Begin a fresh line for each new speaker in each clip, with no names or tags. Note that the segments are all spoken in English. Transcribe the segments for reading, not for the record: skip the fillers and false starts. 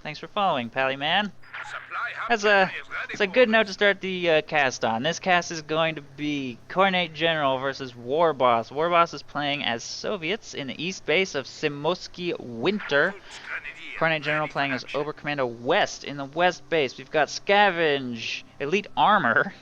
Thanks for following, Pally Man. That's a good note to start the cast on. This cast is going to be Khornate General versus Warboss. Warboss is playing as Soviets in the east base of Semoskiy Winter. Khornate General playing as Oberkommando West in the west base. We've got Scavenge, Elite Armor.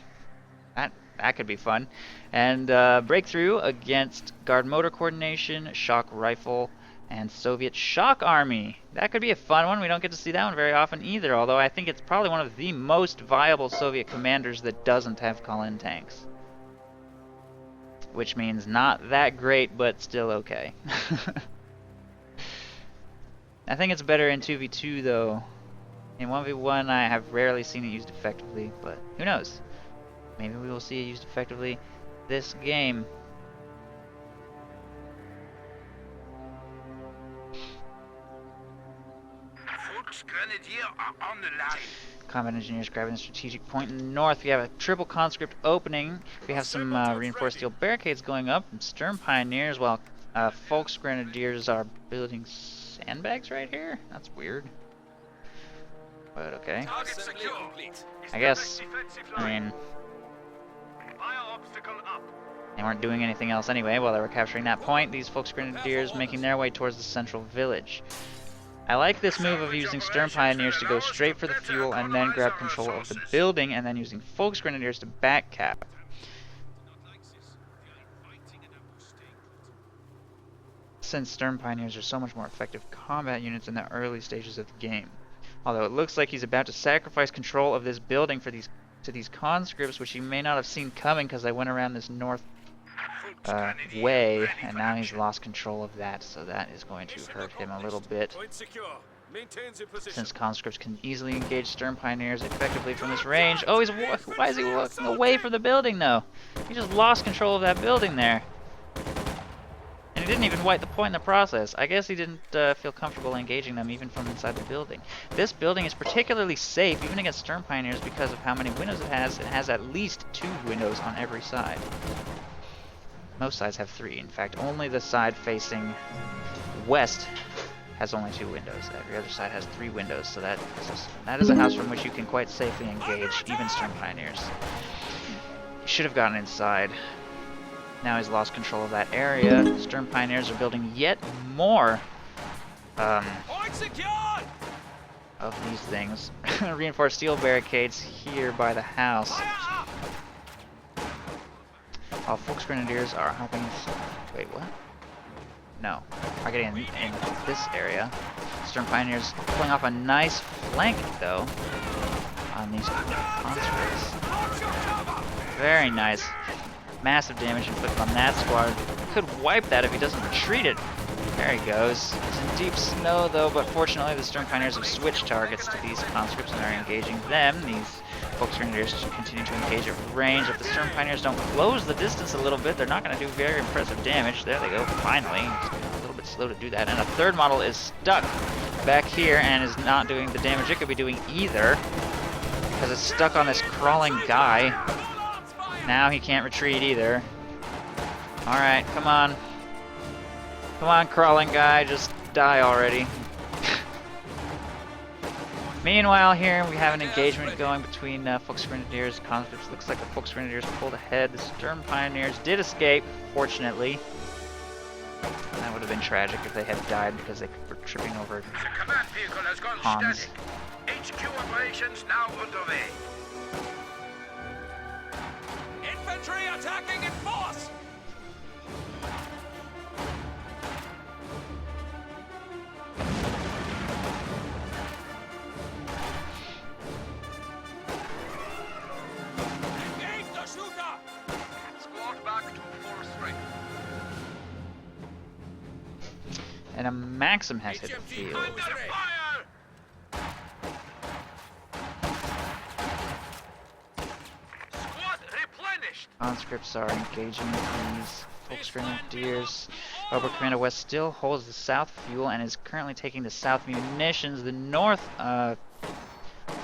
That could be fun. And Breakthrough against Guard Motor Coordination, Shock Rifle, and Soviet Shock Army. That could be a fun one. We don't get to see that one very often either, although I think it's probably one of the most viable Soviet commanders that doesn't have call-in tanks. Which means not that great, but still okay. I think it's better in 2v2 though. In 1v1 I have rarely seen it used effectively, but who knows? Maybe we will see it used effectively this game.
Grenadier are on the line.
Combat engineers grabbing a strategic point in the north. We have a triple conscript opening. We have some reinforced steel barricades going up. And Sturm Pioneers, while Folks Grenadiers are building sandbags right here. That's weird. But okay. I guess, I mean, they weren't doing anything else anyway while they were capturing that point. These Folks Grenadiers making their way towards the central village. I like this move of using Sturm Pioneers to go straight for the fuel and then grab control of the building, and then using Folks Grenadiers to back cap. Since Sturm Pioneers are so much more effective combat units in the early stages of the game. Although it looks like he's about to sacrifice control of this building for these conscripts, which he may not have seen coming because they went around this north way, and now he's lost control of that, so that is going to hurt him a little bit. Since conscripts can easily engage Sturm Pioneers effectively from this range. Oh, why is he walking away from the building though? He just lost control of that building there. And he didn't even wipe the point in the process. I guess he didn't feel comfortable engaging them even from inside the building. This building is particularly safe even against Sturm Pioneers because of how many windows it has. It has at least 2 windows on every side. Most sides have 3. In fact, only the side facing west has only 2 windows. Every other side has 3 windows, so that is a house from which you can quite safely engage even Sturm Pioneers. He should have gotten inside. Now he's lost control of that area. Sturm Pioneers are building yet more of these things. Reinforced steel barricades here by the house. While Folks Grenadiers are helping. Wait, what? No. Are getting in this area. Sturm Pioneers pulling off a nice flank, though, on these conscripts. Very nice. Massive damage inflicted on that squad. Could wipe that if he doesn't retreat it. There he goes. He's in deep snow, though, but fortunately the Sturm Pioneers have switched targets to these conscripts and are engaging them. These Folks Grenadiers continue to engage at range. If the Sturm Pioneers don't close the distance a little bit, they're not going to do very impressive damage. There they go, finally. It's a little bit slow to do that. And a third model is stuck back here and is not doing the damage it could be doing either, because it's stuck on this crawling guy. Now he can't retreat either. Alright, come on. Come on, crawling guy, just die already. Meanwhile, here we have an engagement going between Folks Grenadiers and conscripts. Looks like the Folks Grenadiers pulled ahead. The Sturm Pioneers did escape, fortunately. That would have been tragic if they had died because they were tripping over Hans.
HQ operations now underway. Infantry attacking in force! Engage the shooter! Squad back to full strength.
And a Maxim has hit the field. Conscripts are engaging these Folks Grenadiers. Oberkommando West still holds the south fuel and is currently taking the south munitions. The north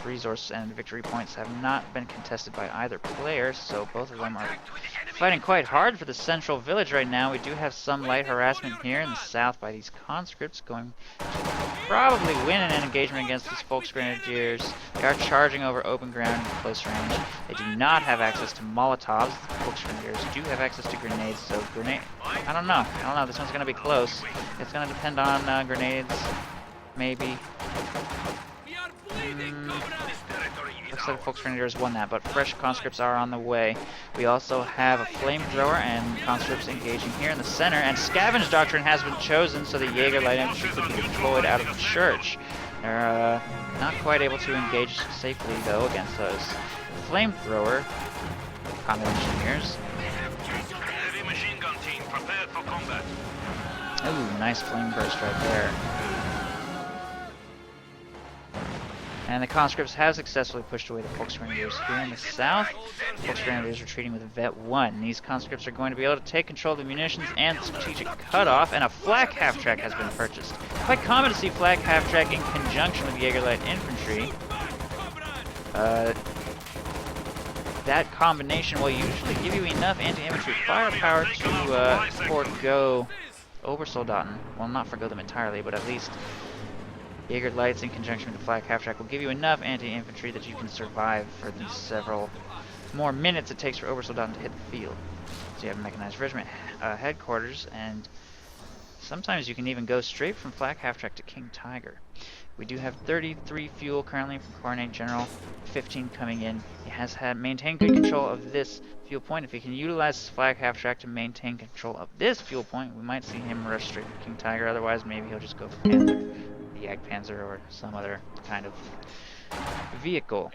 resource and victory points have not been contested by either player, so both of them are fighting quite hard for the central village right now. We do have some light harassment here in the south by these conscripts, going to probably win an engagement against these Folks Grenadiers. They are charging over open ground in close range. They do not have access to Molotovs. The Folks Grenadiers do have access to grenades, so grenade... I don't know. This one's going to be close. It's going to depend on grenades, maybe. Looks like the Folks Grenadiers won that, but fresh conscripts are on the way. We also have a flamethrower and conscripts engaging here in the center, and Scavenge Doctrine has been chosen so the Jaeger light infantry could be deployed out of the church. They're not quite able to engage safely though against those flamethrower combat engineers.
Heavy machine gun team prepared for combat.
Ooh, nice flame burst right there. And the conscripts have successfully pushed away the Folks Grenadiers here in the south. The Folks Grenadiers retreating with Vet 1. These conscripts are going to be able to take control of the munitions and strategic cutoff, and a flak half-track has been purchased. Quite common to see flak half-track in conjunction with Jaeger light infantry. That combination will usually give you enough anti-infantry firepower to forego Obersoldaten. Well, not forgo them entirely, but at least Jaeger lights in conjunction with the flak half-track will give you enough anti-infantry that you can survive for the several more minutes it takes for Obersoldaten to hit the field. So you have mechanized regiment headquarters, and sometimes you can even go straight from flak half-track to King Tiger. We do have 33 fuel currently from Khornate General, 15 coming in. He has maintained good control of this fuel point. If he can utilize flak half-track to maintain control of this fuel point, we might see him rush straight for King Tiger. Otherwise, maybe he'll just go for Panther. Jagdpanzer or some other kind of vehicle.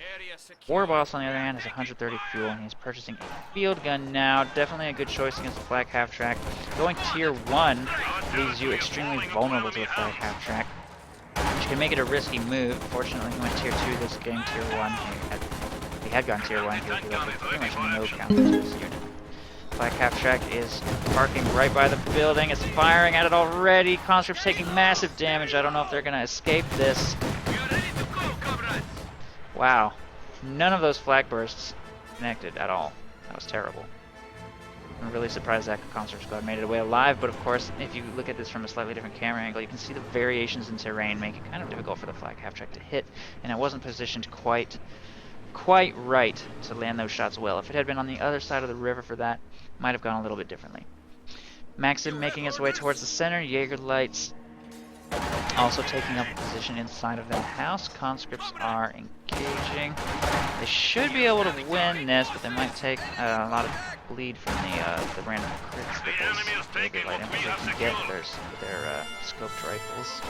Warboss, on the other hand, has 130 fuel, and he's purchasing a field gun now. Definitely a good choice against the flak half-track. Going tier 1 leaves you extremely vulnerable to the flak half-track, which can make it a risky move. Fortunately, he went tier 2 this game, tier 1. If he had gone tier 1, he would be left with pretty much no counter to this unit. Flak half-track is parking right by the building. It's firing at it already. Conscripts taking massive damage. I don't know if they're going to escape this. Wow. None of those flak bursts connected at all. That was terrible. I'm really surprised that conscript squad made it away alive, but of course, if you look at this from a slightly different camera angle, you can see the variations in terrain make it kind of difficult for the flak half-track to hit, and it wasn't positioned quite right to land those shots well. If it had been on the other side of the river for that, might have gone a little bit differently. Maxim making its way towards the center. Jaeger lights also taking up a position inside of that house. Conscripts are engaging. They should be able to win this, but they might take a lot of bleed from the random crits that those Jaeger light infantry can get with their scoped rifles.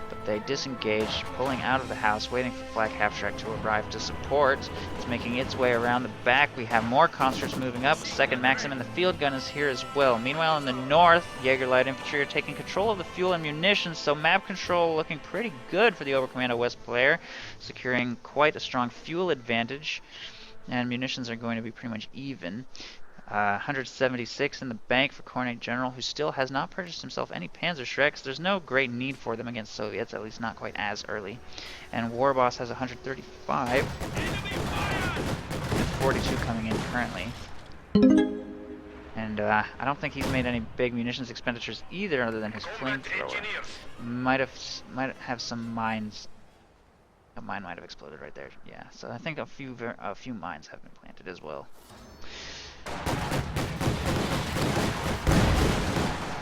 But they disengage, pulling out of the house, waiting for flak half-track to arrive to support. It's making its way around the back. We have more conscripts moving up. Second Maxim and the field gun is here as well. Meanwhile, in the north, Jaeger light infantry are taking control of the fuel and munitions, so map control looking pretty good for the Oberkommando West player, securing quite a strong fuel advantage, and munitions are going to be pretty much even. 176 in the bank for Khornate General, who still has not purchased himself any Panzerschrecks. There's no great need for them against Soviets, at least not quite as early. And Warboss has 135, and 42 coming in currently. And I don't think he's made any big munitions expenditures either, other than his flamethrower. Might have some mines. A mine might have exploded right there. Yeah, so I think a few mines have been planted as well.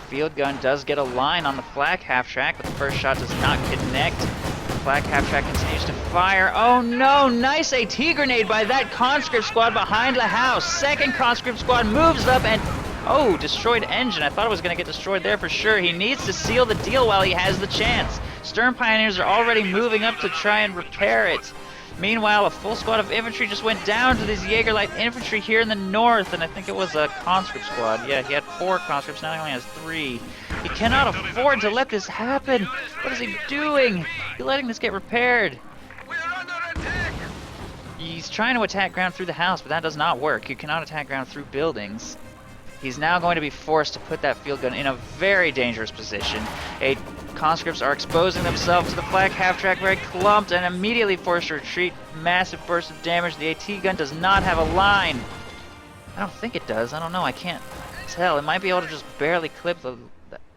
Field gun does get a line on the flak half-track, but the first shot does not connect. The flak half-track continues to fire. Oh no! Nice AT grenade by that conscript squad behind the house. Second conscript squad moves up and... oh, destroyed engine. I thought it was going to get destroyed there for sure. He needs to seal the deal while he has the chance. Stern Pioneers are already moving up to try and repair it. Meanwhile, a full squad of infantry just went down to these Jaeger light infantry here in the north, and I think it was a conscript squad. Yeah, he had 4 conscripts, now he only has 3. He cannot afford to let this happen. What is he doing? He's letting this get repaired.
We're under attack.
He's trying to attack ground through the house, but that does not work. You cannot attack ground through buildings. He's now going to be forced to put that field gun in a very dangerous position. Conscripts are exposing themselves to the flak half-track, very clumped, and immediately forced to retreat. Massive burst of damage. The AT gun does not have a line. I don't think it does. I don't know. I can't tell. It might be able to just barely clip the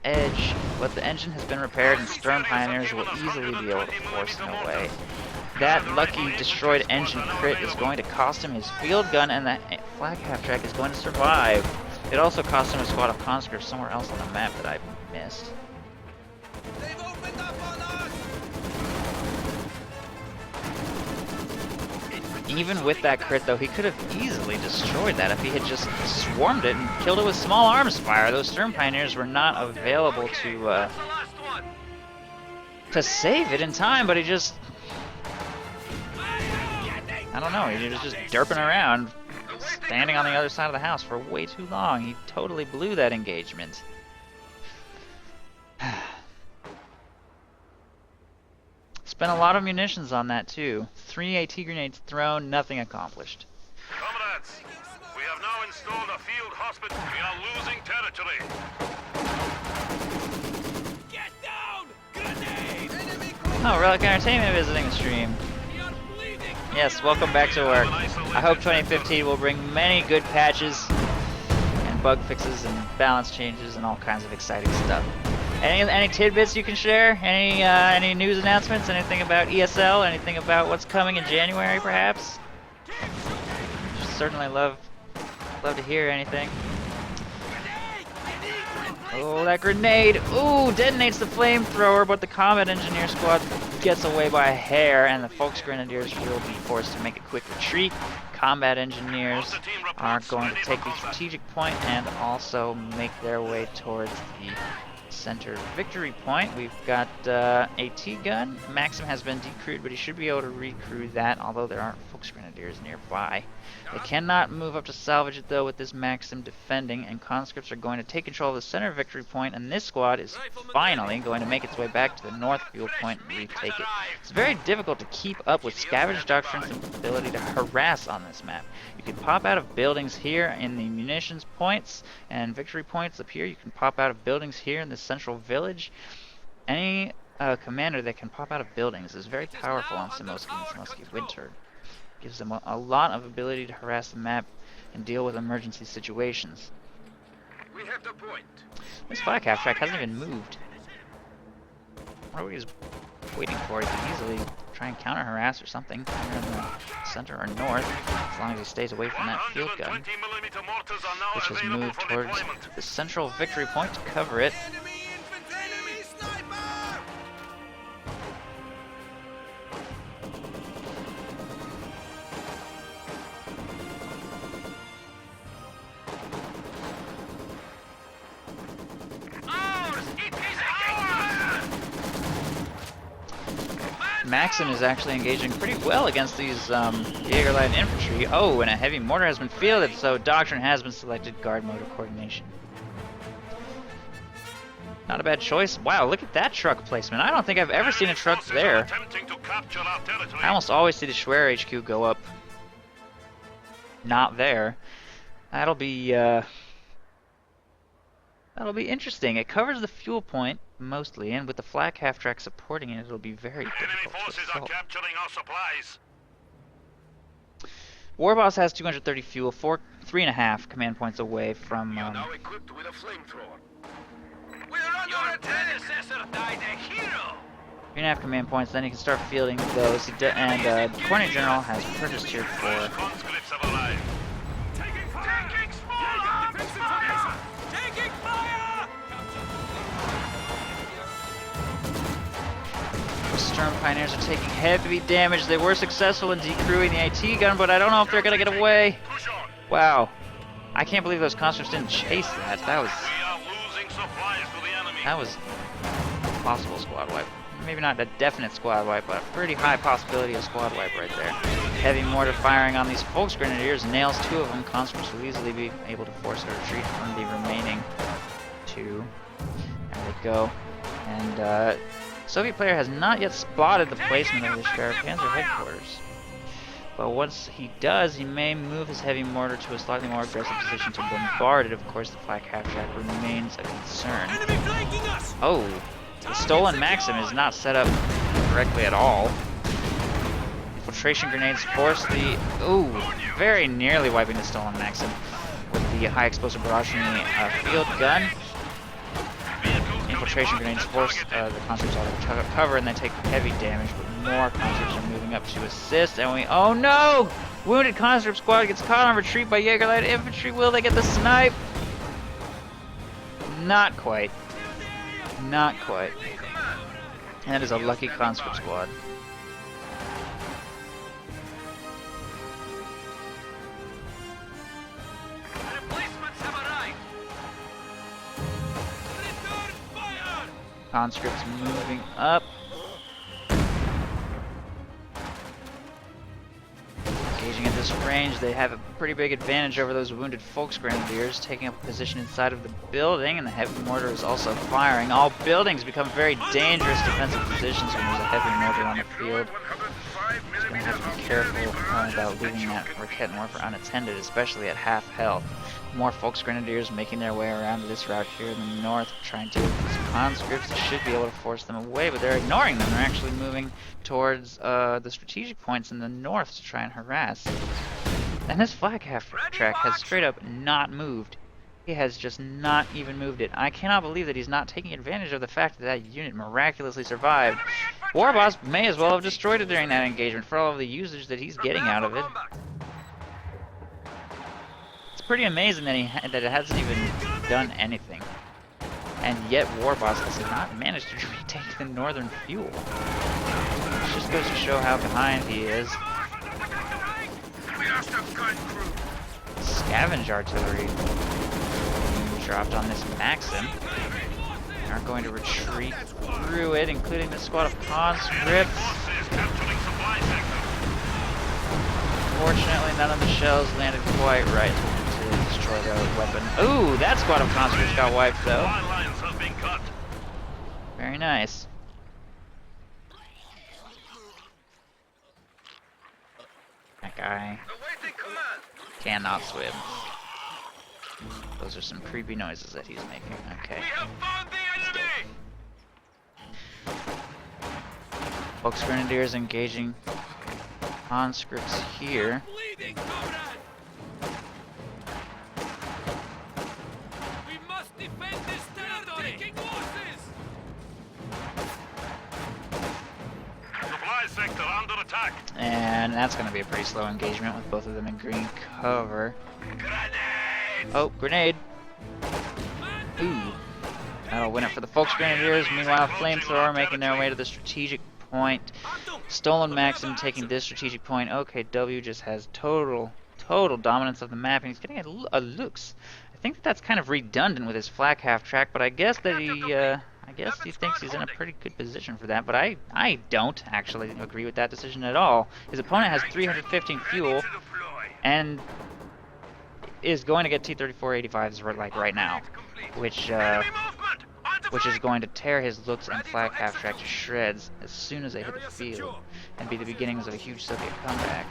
edge, but the engine has been repaired and Sturm Pioneers will easily be able to force him away. That lucky destroyed engine crit is going to cost him his field gun, and that flag half-track is going to survive. It also cost him a squad of conscripts somewhere else on the map that I missed.
They've opened up on us!
Even with that crit, though, he could have easily destroyed that if he had just swarmed it and killed it with small arms fire. Those Sturm Pioneers were not available to save it in time, but he just... I don't know, he was just derping around, standing on the other side of the house for way too long. He totally blew that engagement. Spent a lot of munitions on that too. 3 AT grenades thrown, nothing accomplished.
Comrades, we have now installed a field hospital. We are losing territory.
Get down! Grenade! Enemy
Oh, Relic Entertainment visiting the stream.
We are bleeding!
Yes, welcome back to work. I hope 2015 will bring many good patches and bug fixes and balance changes and all kinds of exciting stuff. Any tidbits you can share? Any news announcements? Anything about ESL? Anything about what's coming in January, perhaps? Certainly love to hear anything. Oh, that grenade! Ooh, detonates the flamethrower, but the combat engineer squad gets away by a hair, and the Volksgrenadiers will be forced to make a quick retreat. Combat engineers are going to take the strategic point and also make their way towards the center victory point. We've got AT gun. Maxim has been decrewed, but he should be able to recrew that, although there aren't Volksgrenadiers nearby. They cannot move up to salvage it, though, with this Maxim defending, and conscripts are going to take control of the center victory point, and this squad is finally going to make its way back to the north fuel point and retake it. It's very difficult to keep up with Scavenge Doctrine's ability to harass on this map. You can pop out of buildings here in the munitions points and victory points up here. You can pop out of buildings here in the central village. Any commander that can pop out of buildings is very powerful on Semoskiy and Semoskiy Winter. Gives them a lot of ability to harass the map and deal with emergency situations.
We have the point.
This flag half-track hasn't even moved. What are we just waiting for? He can easily try and counter-harass or something here in the center or north, as long as he stays away from that field gun, which has moved towards the central victory point to cover it.
Enemy infantry! Enemy sniper!
Maxim is actually engaging pretty well against these Jaegerlight infantry. Oh, and a heavy mortar has been fielded, so Doctrine has been selected. Guard mode of coordination. Not a bad choice. Wow, look at that truck placement. I don't think I've ever seen a truck there. I almost always see the Schwer HQ go up. Not there. That'll be interesting. It covers the fuel point mostly, and with the flak half-track supporting it, it'll be very difficult to assault. Warboss has 230 fuel, 3.5 command points away from.
Now equipped with a flamethrower.
We're under attack! Your predecessor died a hero!
3.5 command points, then he can start fielding those. And the Khornate General has purchased here for.
Conscripts have arrived.
Taking fire! Taking small arms fire! Taking fire!
Sturm Pioneers are taking heavy damage. They were successful in decrewing the AT gun, but I don't know if they're gonna get away.
Push on.
Wow. I can't believe those conscripts didn't chase that. That was
We are losing supplies to the enemy.
a possible squad wipe. Maybe not a definite squad wipe, but a pretty high possibility of squad wipe right there. Heavy mortar firing on these Volksgrenadiers nails 2 of them. Conscripts will easily be able to force a retreat from the remaining 2. There they go. And Soviet player has not yet spotted the placement of the Schwer Panzer headquarters. But once he does, he may move his heavy mortar to a slightly more aggressive position to bombard it. Of course, the flak half-track remains a concern.
Enemy flanking us!
Oh, the stolen Maxim is not set up correctly at all. Infiltration grenades force the... Ooh, very nearly wiping the stolen Maxim. the high explosive barrage from the field gun. Infiltration grenades force the conscripts out of cover, and they take heavy damage, but more conscripts are moving up to assist, and oh no! Wounded conscript squad gets caught on retreat by Jaeger Light Infantry. Will they get the snipe? Not quite. Not quite. And that is a lucky conscript squad.
Replacements have arrived. Return fire!
Conscripts moving up. Engaging at this range, they have a pretty big advantage over those wounded Volksgrenadiers, taking up a position inside of the building, and the heavy mortar is also firing. All buildings become very dangerous defensive positions when there's a heavy mortar on the field. Just gonna have to be careful about leaving that Rocket Mortar unattended, especially at half health. More Volksgrenadiers making their way around this route here in the north, trying to some conscripts should be able to force them away, but they're ignoring them. They're actually moving towards the strategic points in the north to try and harass. And this flag half track has straight up not moved. He has just not even moved it. I cannot believe that he's not taking advantage of the fact that that unit miraculously survived. Warboss may as well have destroyed it during that engagement for all of the usage that he's getting out of it. It's pretty amazing that that it hasn't even done anything. And yet Warboss has not managed to retake the northern fuel. It just goes to show how behind he is. Scavenge artillery dropped on this Maxim. They are going to retreat through it, including the squad of conscripts. Fortunately, none of the shells landed quite right to destroy the weapon. Ooh, that squad of conscripts got wiped though. Very nice. That guy cannot swim. Those are some creepy noises that he's making. Okay. Volksgrenadiers engaging conscripts here.
We must defend this territory. Taking losses.
Supply sector under attack.
And that's going to be a pretty slow engagement with both of them in green cover. Oh, grenade. Ooh. That'll win it for the Volksgrenadiers. Meanwhile, Flamethrower making their way to the strategic point. Stolen Maxim taking this strategic point. Okay, W just has total dominance of the map, and he's getting a looks. I think that's kind of redundant with his flak half track, but I guess that he thinks he's in a pretty good position for that. But I don't actually agree with that decision at all. His opponent has 315 fuel, and is going to get T-34-85s like right now, which is going to tear his looks and flag half track to shreds as soon as they hit the field, and be the beginnings of a huge Soviet comeback.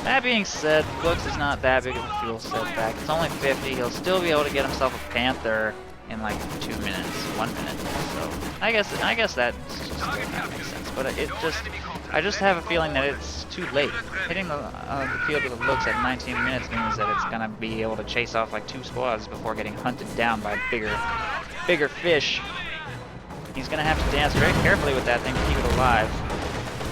That being said, looks is not that big of a fuel setback. It's only 50. He'll still be able to get himself a Panther in like 2 minutes, 1 minute. So I guess that makes sense. But I just have a feeling that it's too late. Hitting the field with the looks at 19 minutes means that it's gonna be able to chase off like 2 squads before getting hunted down by bigger fish. He's gonna have to dance very carefully with that thing to keep it alive.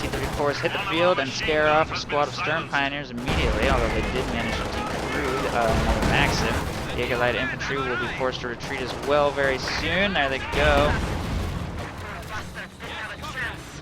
T-34s hit the field and scare off a squad of Stern Pioneers immediately, although they did manage to decrude another Maxim. Jaeger Light Infantry will be forced to retreat as well very soon. There they go.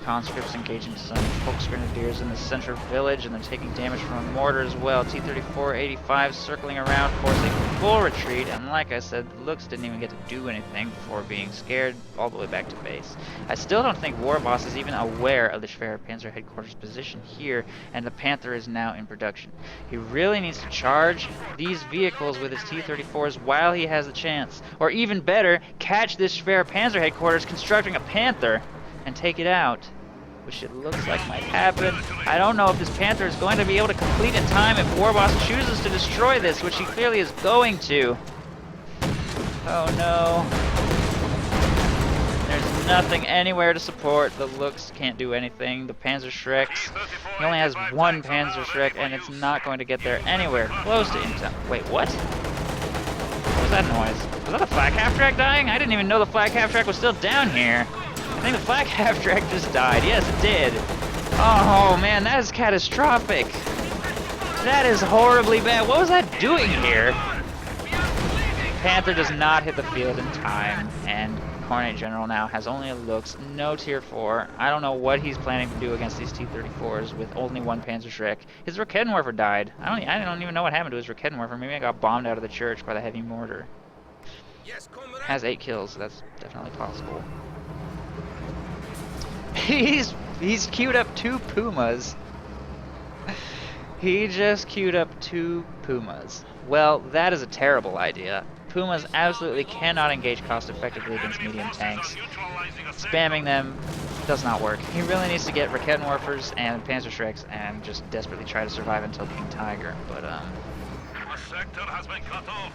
Conscripts engaging some Volksgrenadiers in the center village, and they're taking damage from a mortar as well. T-34-85 circling around, forcing full retreat, and like I said, the looks didn't even get to do anything before being scared all the way back to base. I still don't think Warboss is even aware of the Schwerer Panzer headquarters position here, and the Panther is now in production. He really needs to charge these vehicles with his T-34s while he has the chance, or even better, catch this Schwerer Panzer headquarters constructing a Panther and take it out, which it looks like might happen. I don't know if this Panther is going to be able to complete in time if Warboss chooses to destroy this, which he clearly is going to. Oh no. There's nothing anywhere to support. The Looks can't do anything. The Panzerschrecks, he only has one Panzerschreck, and it's not going to get there anywhere close to in time. Wait, what? What was that noise? Was that the Flak Half-Track dying? I didn't even know the Flak Half-Track was still down here. I think the Flak Half-Track just died. Yes, it did. Oh man, that is catastrophic. That is horribly bad. What was that doing here? Panther does not hit the field in time, and Khornate General now has only a Looks, no tier 4. I don't know what he's planning to do against these T-34s with only one Panzerschreck. His Raketenwerfer died. I don't even know what happened to his Raketenwerfer. Maybe I got bombed out of the church by the heavy mortar. Has 8 kills, so that's definitely possible. He's queued up 2 Pumas. He just queued up 2 Pumas. Well, that is a terrible idea. Pumas absolutely cannot engage cost effectively against medium tanks. Spamming them does not work. He really needs to get Raketenwerfers and Panzerschrecks and just desperately try to survive until King Tiger. But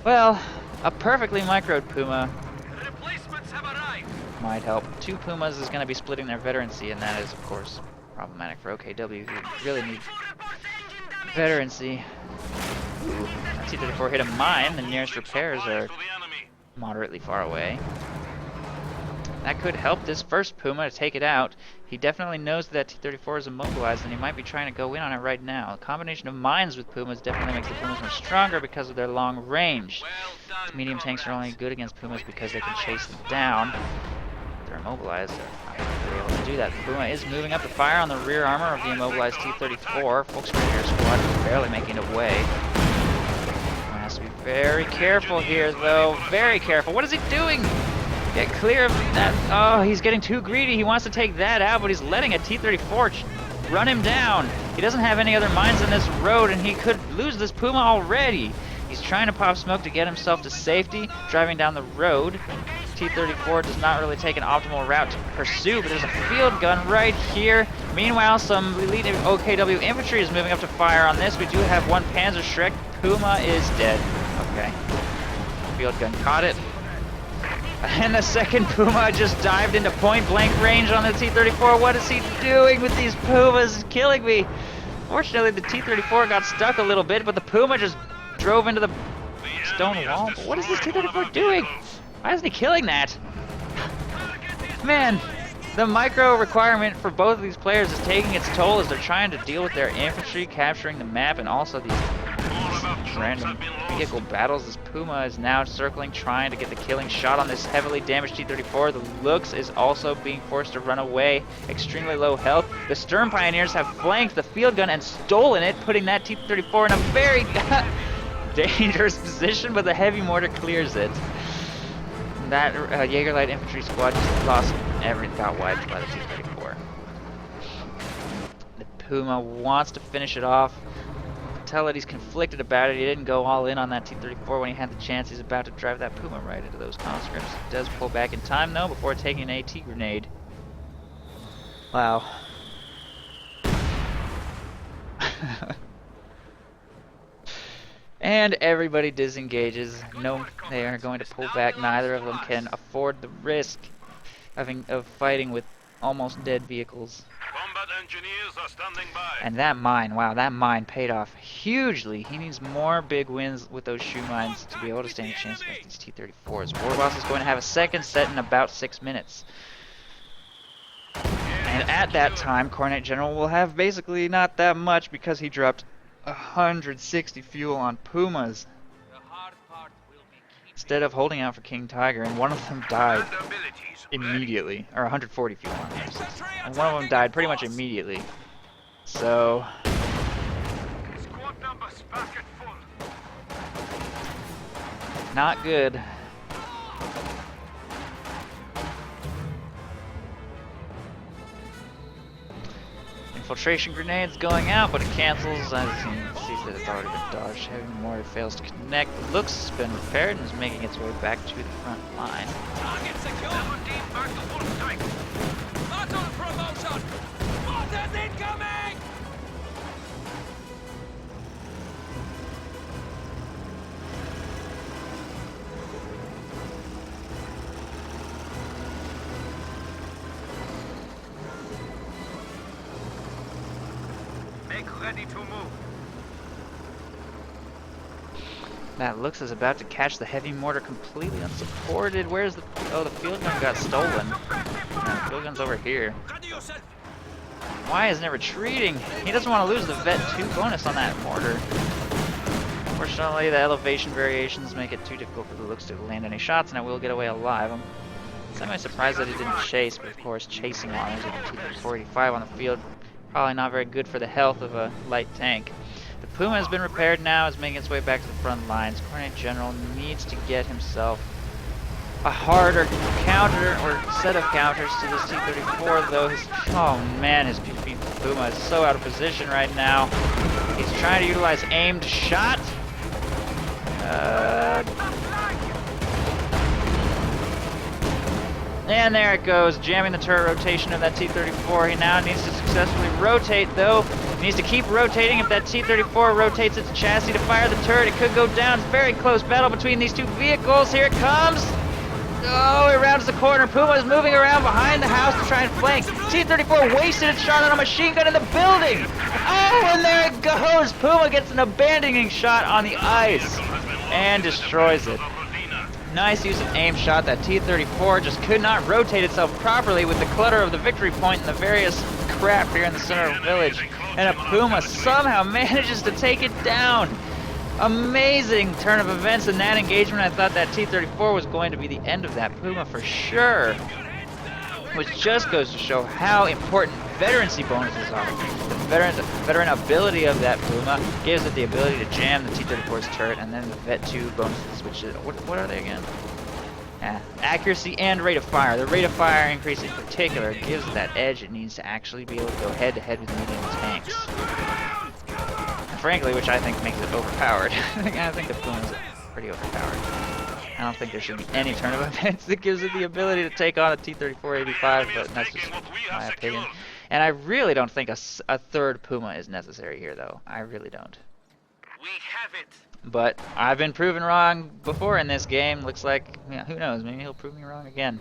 well, a perfectly microed Puma might help. 2 Pumas is going to be splitting their veterancy, and that is, of course, problematic for OKW, who really need veterancy. Ooh, T-34 hit a mine. The nearest repairs are moderately far away. That could help this first Puma to take it out. He definitely knows that T-34 is immobilized, and he might be trying to go in on it right now. A combination of mines with Pumas definitely makes the Pumas more stronger because of their long range. The medium tanks are only good against Pumas because they can chase them down. They're immobilized. They're not really able to do that. The Puma is moving up the fire on the rear armor of the immobilized T-34. Volkswagen squad is barely making it away. One has to be very careful here, though. Very careful. What is he doing? Get clear of that. Oh, he's getting too greedy. He wants to take that out, but he's letting a T-34 run him down. He doesn't have any other mines in this road, and he could lose this Puma already. He's trying to pop smoke to get himself to safety, driving down the road. T-34 does not really take an optimal route to pursue, but there's a field gun right here. Meanwhile, some elite OKW infantry is moving up to fire on this. We do have one Panzerschreck. Puma is dead. Okay. Field gun caught it. And the second Puma just dived into point-blank range on the T-34. What is he doing with these Pumas? It's killing me. Fortunately, the T-34 got stuck a little bit, but the Puma just drove into the stone wall. But what is this T-34 doing? Why isn't he killing that? Man, the micro requirement for both of these players is taking its toll as they're trying to deal with their infantry, capturing the map, and also these random vehicle battles. This Puma is now circling, trying to get the killing shot on this heavily damaged T-34. The Looks is also being forced to run away, extremely low health. The Sturm Pioneers have flanked the field gun and stolen it, putting that T-34 in a very dangerous position, but the heavy mortar clears it. That Jaeger Light Infantry squad just lost everything, got wiped by the T-34. The Puma wants to finish it off. Tell that he's conflicted about it. He didn't go all in on that T-34 when he had the chance. He's about to drive that Puma right into those conscripts. He does pull back in time, though, before taking an AT grenade. Wow. And everybody disengages. No, they are going to pull back. Neither of them can afford the risk of fighting with almost dead vehicles.
Combat engineers are standing by.
And that mine, wow, that mine paid off hugely. He needs more big wins with those shoe mines to be able to stand a chance against these T-34s. Warboss is going to have a second set in about 6 minutes. And at that time, Khornate General will have basically not that much because he dropped 160 fuel on Pumas instead of holding out for King Tiger, and one of them died immediately, or 140 fuel on him, and one of them died pretty much immediately. So not good. Infiltration grenades going out, but it cancels as he sees that it's already been dodged. Heavy mortar fails to connect. Looks has been repaired and is making its way back to the front line.
Target secure. 17 back to full tank. Battle promotion. Mortars incoming.
ready to move.
That looks is about to catch the heavy mortar completely unsupported. Where's the... Oh, the field gun got stolen. Yeah, the field gun's over here.
Ready yourself.
Why isn't it retreating? He doesn't want to lose the Vet 2 bonus on that mortar. Fortunately, the elevation variations make it too difficult for the looks to land any shots, and I will get away alive. I'm semi-surprised that he didn't chase, but of course, chasing while there's a T-485 on the field, probably not very good for the health of a light tank. The Puma has been repaired now, is making its way back to the front lines. Khornate General needs to get himself a harder counter, or set of counters to this T-34, though his... Oh man, his Puma is so out of position right now. He's trying to utilize aimed shot. And there it goes, jamming the turret rotation of that T-34. He now needs to successfully rotate, though. He needs to keep rotating. If that T-34 rotates its chassis to fire the turret, it could go down. It's a very close battle between these two vehicles. Here it comes. Oh, it rounds the corner. Puma is moving around behind the house to try and flank. T-34 wasted its shot on a machine gun in the building. Oh, and there it goes. Puma gets an abandoning shot on the ice and destroys it. Nice use of aim shot. That T-34 just could not rotate itself properly with the clutter of the victory point and the various crap here in the center of the village. And a Puma somehow manages to take it down. Amazing turn of events in that engagement. I thought that T-34 was going to be the end of that Puma for sure. Which just goes to show how important veterancy bonuses are. The veteran ability of that Puma gives it the ability to jam the T-34's turret, and then the Vet 2 bonuses, which is, what are they again? Accuracy and rate of fire. The rate of fire increase in particular gives it that edge it needs to actually be able to go head-to-head with medium tanks. And frankly, which I think makes it overpowered. I think the Puma's pretty overpowered. I don't think there should be any turn of events that gives it the ability to take on a T-34-85, but that's just my opinion. And I really don't think a third Puma is necessary here, though. I really don't.
We have it.
But I've been proven wrong before in this game. Looks like, yeah, who knows, maybe he'll prove me wrong again.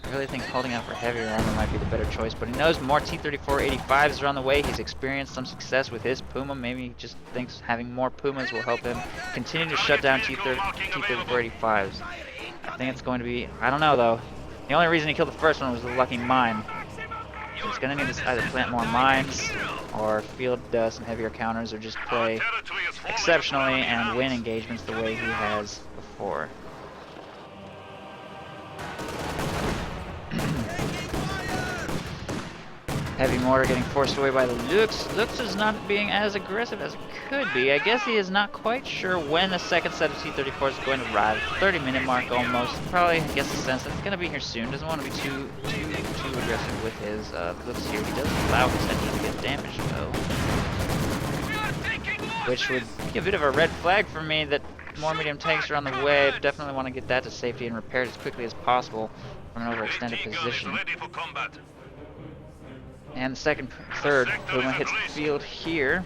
I really think holding out for heavier armor might be the better choice, but he knows more T-34-85s are on the way. He's experienced some success with his Puma. Maybe he just thinks having more Pumas will help him continue to shut down T-34-85s. I think it's going to be, I don't know though. The only reason he killed the first one was the lucky mine. So he's going to need to either plant more mines, or field some heavier counters, or just play exceptionally and win engagements the way he has before. Heavy mortar getting forced away by the Lux. Lux is not being as aggressive as it could be. I guess he is not quite sure when the second set of T-34s is going to arrive. 30-minute mark almost. Probably gets the sense that it's going to be here soon. Doesn't want to be too aggressive with his Lux here. He does allow his engine to get damaged though, which would be a bit of a red flag for me that more medium tanks are on the way. Definitely want to get that to safety and repaired as quickly as possible from an overextended position. And the third Puma hits the field here.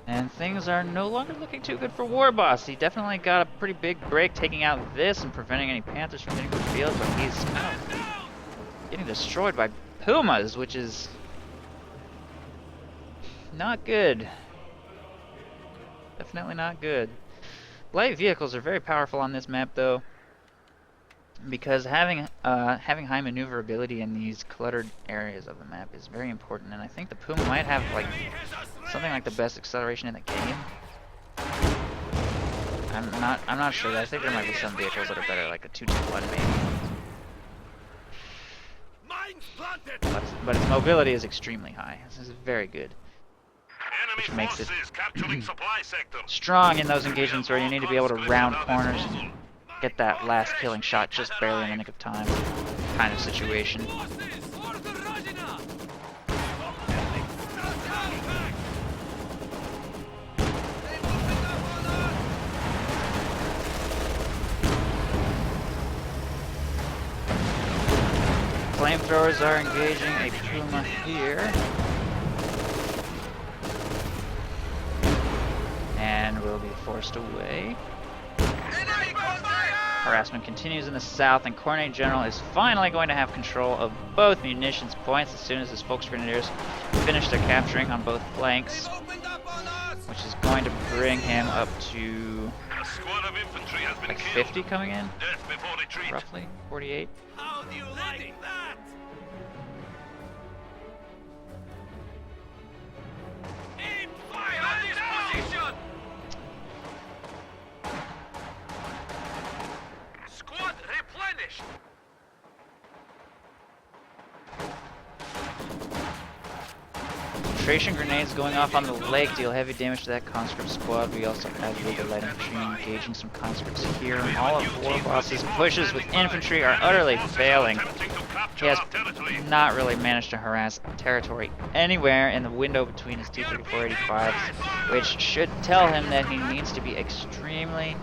And things are no longer looking too good for Warboss. He definitely got a pretty big break taking out this and preventing any Panthers from hitting the field, but he's kind of getting destroyed by Pumas, which is not good. Definitely not good. Light vehicles are very powerful on this map though, because having high maneuverability in these cluttered areas of the map is very important, and I think the Puma might have like something like the best acceleration in the game. I'm not sure. I think there might be some vehicles that are better, like a 221 maybe. But its mobility is extremely high. This is very good, which makes it strong in those engagements where you need to be able to round corners and get that last killing shot just barely in the nick of time kind of situation. Flamethrowers are engaging a Puma here. And will be forced away. Harassment continues in the south, and Khornate General is finally going to have control of both munitions points as soon as his Volksgrenadiers finish their capturing on both flanks, which is going to bring him up to
A squad of infantry has been
like
killed.
50 coming in,
Death before retreat.
roughly 48.
How do you like that? Aim fire on this position! Squad replenished!
Infiltration grenades going off on the lake deal heavy damage to that conscript squad. We also have the light infantry engaging some conscripts here. All of Warboss's pushes with infantry are utterly failing.
Attempting to capture
He has
our territory.
not really managed to harass territory anywhere in the window between his T-34-85s, which should tell him that he needs to be extremely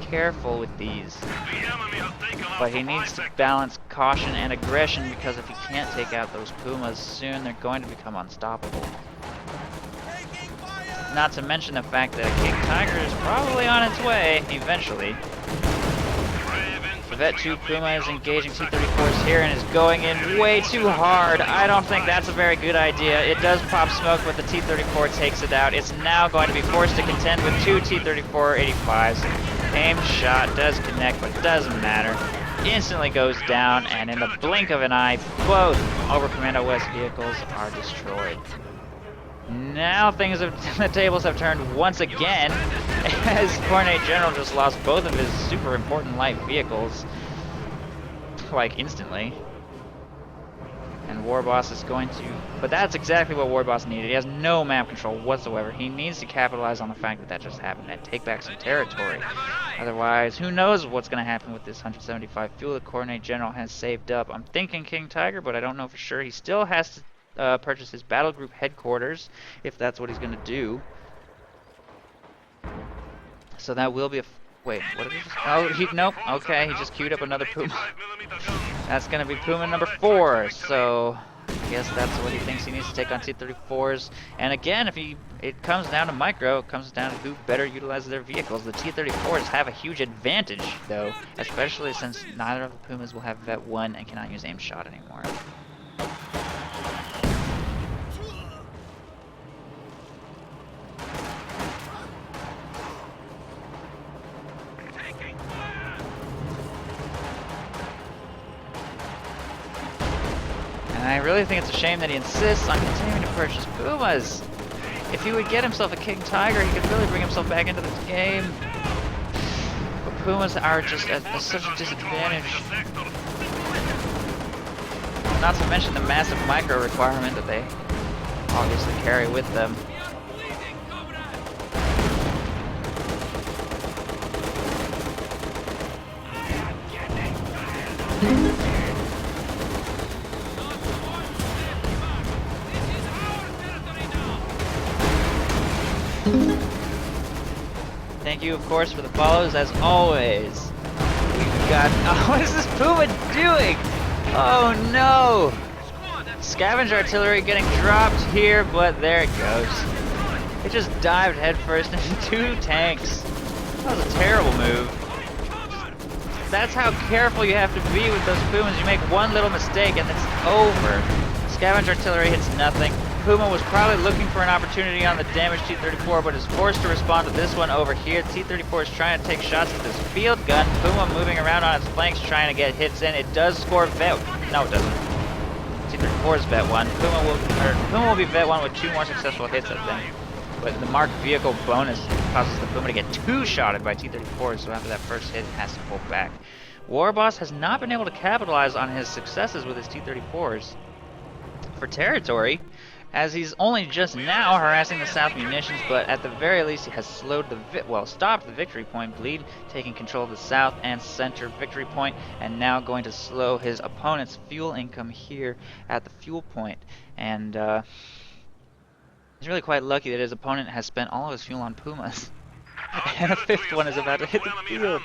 careful with these.
The enemy has taken our
But he
supply
needs to
sector.
balance caution and aggression, because if he can't take out those Pumas soon, they're going to become unstoppable. Not to mention the fact that King Tiger is probably on its way eventually. The Vet 2 Puma is engaging T-34s here and is going in way too hard. I don't think that's a very good idea. It does pop smoke, but the T-34 takes it out. It's now going to be forced to contend with two T-34-85s. Aim shot does connect, but doesn't matter. Instantly goes down, and in the blink of an eye, both Over Commando West vehicles are destroyed. Now the tables have turned once again, as Khornate General just lost both of his super important light vehicles, like instantly. And Warboss is going to, but that's exactly what Warboss needed. He has no map control whatsoever. He needs to capitalize on the fact that that just happened and take back some territory. Otherwise, who knows what's going to happen with this 175 fuel that Khornate General has saved up. I'm thinking King Tiger, but I don't know for sure. He still has to purchase his battle group headquarters, if that's what he's going to do. So that will be a... Wait, what did he just... Oh, nope. Okay, he just queued up another Puma. That's going to be Puma number 4, so... I guess that's what he thinks he needs to take on T-34s. And again, if it comes down to micro, it comes down to who better utilizes their vehicles. The T-34s have a huge advantage, though, especially since neither of the Pumas will have Vet 1 and cannot use aim shot anymore. And I really think it's a shame that he insists on continuing to purchase Pumas. If he would get himself a King Tiger, he could really bring himself back into this game. But Pumas are just at such a disadvantage. Not to mention the massive micro requirement that they obviously carry with them. Thank you, of course, for the follows, as always. We've got... Oh, what is this Puma doing? Oh, no! Scavenger artillery getting dropped here, but there it goes. It just dived headfirst into 2 tanks. That was a terrible move. That's how careful you have to be with those Pumas. You make one little mistake and it's over. Scavenger artillery hits nothing. Puma was probably looking for an opportunity on the damaged T-34, but is forced to respond to this one over here. T-34 is trying to take shots with his field gun. Puma moving around on its flanks, trying to get hits in. It does score vet. No, it doesn't. T-34 is vet 1. Puma will be vet 1 with 2 more successful hits, I think. But the marked vehicle bonus causes the Puma to get 2 shotted by T-34, so after that first hit, it has to pull back. Warboss has not been able to capitalize on his successes with his T-34s for territory, as he's only just now harassing the South munitions, but at the very least he has slowed stopped the victory point bleed, taking control of the South and Center victory point, and now going to slow his opponent's fuel income here at the fuel point. And he's really quite lucky that his opponent has spent all of his fuel on Pumas, and a 5th one is about to hit the field.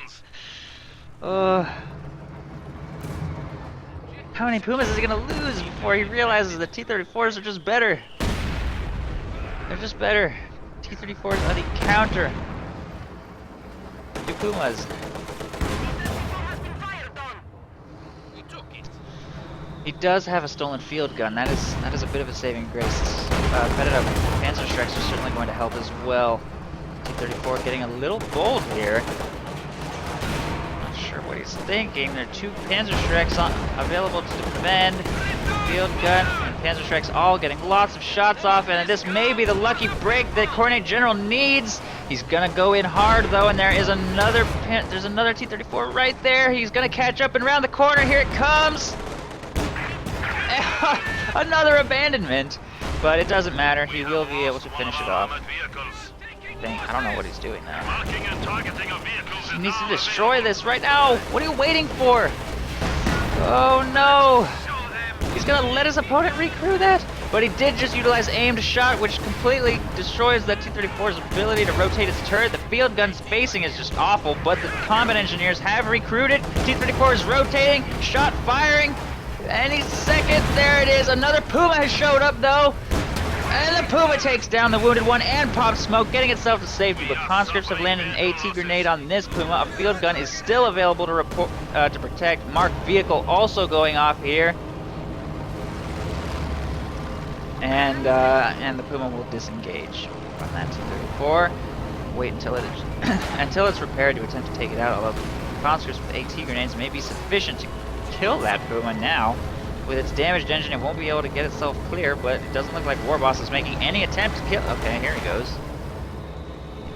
How many Pumas is he gonna lose before he realizes that T-34s are just better? They're just better. T-34s are the counter to Pumas. He does have a stolen field gun. That is a bit of a saving grace. Petted up Panzer Strikes are certainly going to help as well. T-34 getting a little bold here. Not sure what he's thinking. There are 2 Panzer Strikes available to defend. Field gun and Panzer Strikes all getting lots of shots off, and this may be the lucky break that Khornate General needs. He's gonna go in hard though, and there's another T-34 right there. He's gonna catch up and round the corner. Here it comes. Another abandonment, but it doesn't matter. He will be able to finish it off. I don't know what he's doing now. He needs to destroy this right now. What are you waiting for? Oh no! He's gonna let his opponent recrew that, but he did just utilize aimed shot, which completely destroys that T-34's ability to rotate its turret. The field gun spacing is just awful, but the combat engineers have recruited. T-34 is rotating, shot firing. Any second, there it is. Another Puma has showed up though. And the Puma takes down the wounded one and pops smoke, getting itself to safety. But conscripts have landed an AT grenade on this Puma. A field gun is still available to protect. Marked vehicle also going off here. And the Puma will disengage from that T-34. Wait until it's repaired to attempt to take it out. Although conscripts with AT grenades may be sufficient to kill that Puma now. With its damaged engine, it won't be able to get itself clear, but it doesn't look like Warboss is making any attempt to kill. Okay, here he goes.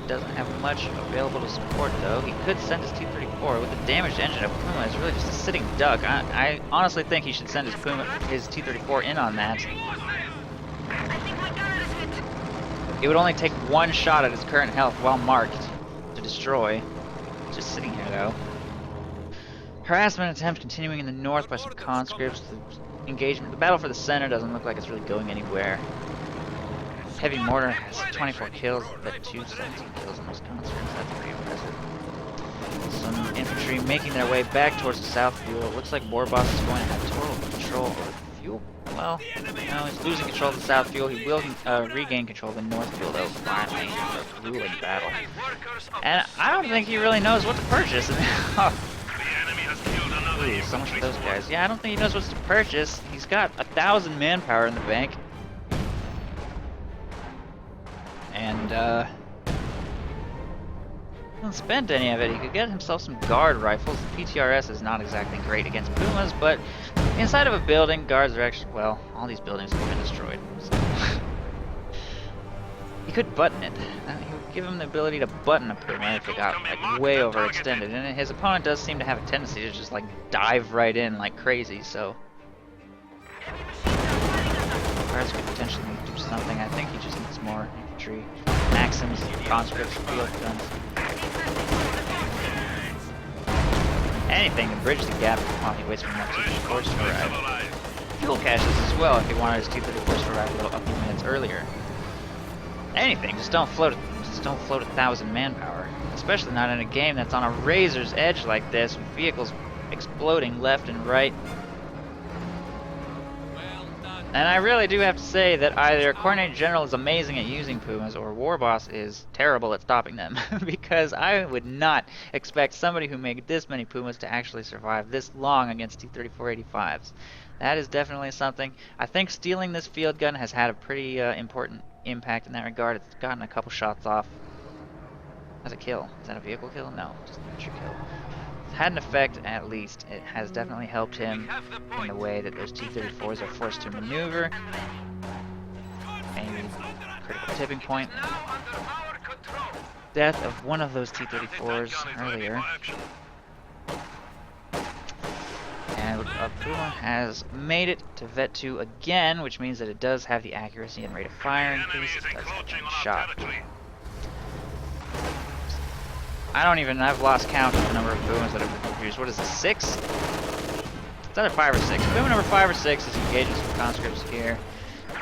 He doesn't have much available to support, though. He could send his T-34. With the damaged engine, a Puma is really just a sitting duck. I honestly think he should send his T-34 in on that. It would only take 1 shot at his current health while marked to destroy. Just sitting here, though. Harassment attempt continuing in the north by some conscripts. The battle for the center doesn't look like it's really going anywhere. Heavy mortar has 24 kills, but 17 kills on those conscripts. That's pretty impressive. Some infantry making their way back towards the south fuel. It looks like Warboss is going to have total control over the fuel. Well, no, he's losing control of the south fuel. He will regain control of the north fuel, though, finally, in a grueling battle. And I don't think he really knows what to purchase. Ooh, so much for those guys. Yeah, I don't think he knows what to purchase. He's got 1,000 manpower in the bank. And, hasn't spent any of it. He could get himself some guard rifles. The PTRS is not exactly great against Pumas, but inside of a building, guards are actually, well, all these buildings have been destroyed. So. He could button it. He would give him the ability to button a Puma if it got like way overextended, and his opponent does seem to have a tendency to just like dive right in like crazy. So guards could potentially do something. I think he just needs more infantry, Maxims, conscripts, field guns, anything to bridge the gap while he waits for more T-34s to arrive. Fuel caches as well if he wanted his T-34s to arrive a few minutes earlier. Anything, just don't float 1,000 manpower. Especially not in a game that's on a razor's edge like this, with vehicles exploding left and right. And I really do have to say that either Khornate General is amazing at using Pumas, or Warboss is terrible at stopping them. Because I would not expect somebody who made this many Pumas to actually survive this long against T-34-85s. That is definitely something. I think stealing this field gun has had a pretty important impact in that regard. It's gotten a couple shots off. That's a kill. Is that a vehicle kill? No, just an infantry kill. It's had an effect, at least. It has definitely helped him in the way that those T-34s are forced to maneuver. A critical tipping point. Death of one of those T-34s earlier. And Puma has made it to Vet 2 again, which means that it does have the accuracy and rate of fire increase. It does have one shot. I've lost count of the number of Pumas that have been produced. What is this, 6? It's either 5 or 6. Puma number 5 or 6 is engaging some conscripts here.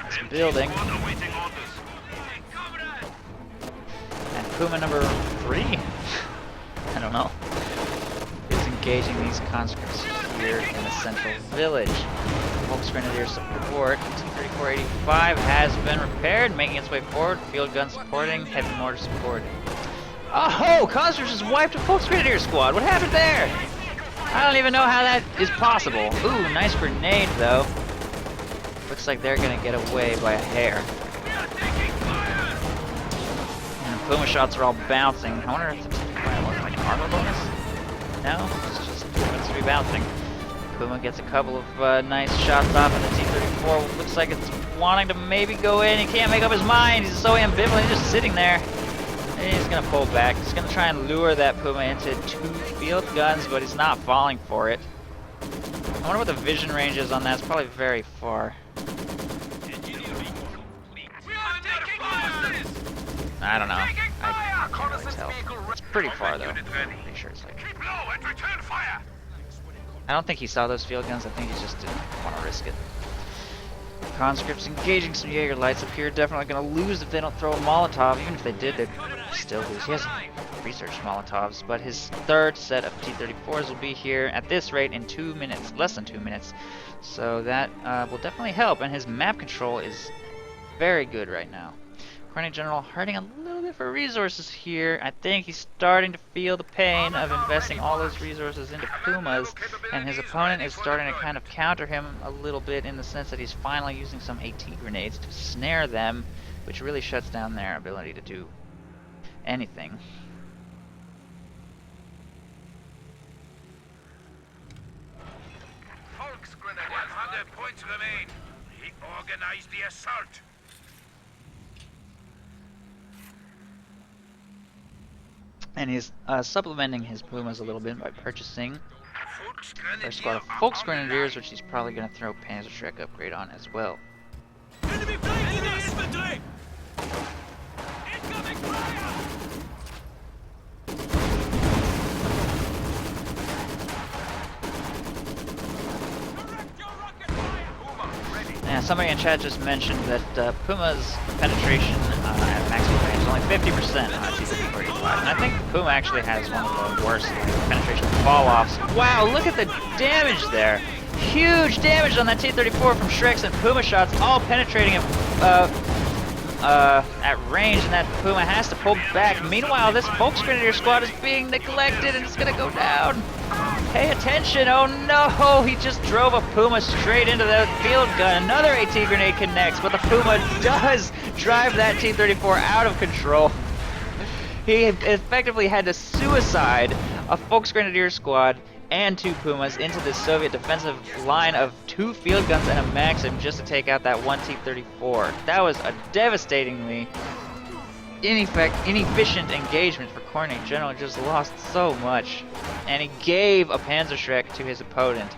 This building. And Puma number 3? I don't know. Is engaging these conscripts here in the central village. Volks Grenadier support. T-34-85 has been repaired, making its way forward. Field gun supporting, heavy mortar supporting. Oh, conscripts just wiped a Volks Grenadier squad. What happened there? I don't even know how that is possible. Ooh, nice grenade though. Looks like they're gonna get away by a hair.
We are taking fire!
And Puma shots are all bouncing. I wonder if it's like an armor bonus? No, it's just happens to be bouncing. Puma gets a couple of nice shots off, and the T-34 looks like it's wanting to maybe go in. He can't make up his mind. He's so ambivalent. He's just sitting there. And he's gonna pull back. He's gonna try and lure that Puma into 2 field guns, but he's not falling for it. I wonder what the vision range is on that. It's probably very far.
We are taking fire!
I don't know. I
Taking fire!
can't really
Reconnaissance
tell.
vehicle
It's pretty far though.
unit ready.
Pretty sure it's like.
Keep low and return fire.
I don't think he saw those field guns. I think he just didn't want to risk it. Conscripts engaging some Jaeger lights up here. Definitely going to lose if they don't throw a Molotov. Even if they did, they'd still lose. He hasn't researched Molotovs, but his third set of T-34s will be here at this rate in 2 minutes, less than 2 minutes. So that will definitely help, and his map control is very good right now. Khornate General hurting a little bit for resources here. I think he's starting to feel the pain of investing all those resources into Pumas, and his opponent is starting to kind of counter him a little bit in the sense that he's finally using some AT grenades to snare them, which really shuts down their ability to do anything.
Volksgrenadiers, 100 points remain. Reorganize the assault.
And he's supplementing his Pumas a little bit by purchasing a squad of Volksgrenadiers, which he's probably going to throw Panzerschreck upgrade on as well.
Enemy flanking us! Infantry! Incoming fire! Direct your rocket fire!
Puma, ready.
Yeah, somebody in chat just mentioned that Puma's penetration at maximum range is only 50% on T-35, and I think Puma actually has one of the worst penetration fall-offs. Wow, look at the damage there! Huge damage on that T-34 from Shreks and Puma shots, all penetrating at range, and that Puma has to pull back. Meanwhile, this Volksgrenadier squad is being neglected, and it's gonna go down. Pay attention! Oh no! He just drove a Puma straight into the field gun. Another AT grenade connects, but the Puma does drive that T-34 out of control. He effectively had to suicide a Volksgrenadier squad and 2 Pumas into the Soviet defensive line of 2 field guns and a Maxim just to take out that 1 T-34. That was a devastatingly inefficient engagement for Khornate General. Just lost so much, and he gave a Panzerschreck to his opponent.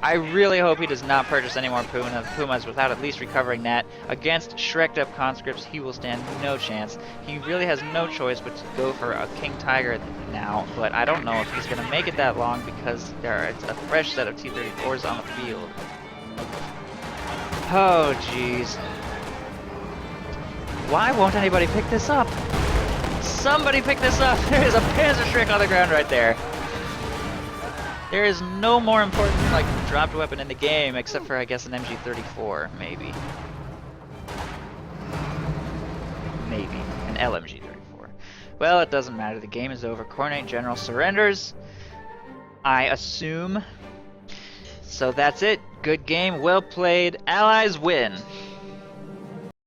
I really hope he does not purchase any more Pumas without at least recovering that. Against Shrek'd up conscripts, he will stand no chance. He really has no choice but to go for a King Tiger now, but I don't know if he's going to make it that long because there is a fresh set of T-34s on the field. Oh, jeez. Why won't anybody pick this up? Somebody pick this up! There is a Panzerschreck on the ground right there. There is no more important, like, dropped weapon in the game, except for, I guess, an MG34, maybe. Maybe. An LMG34. Well, it doesn't matter. The game is over. Khornate General surrenders, I assume. So that's it. Good game. Well played. Allies win.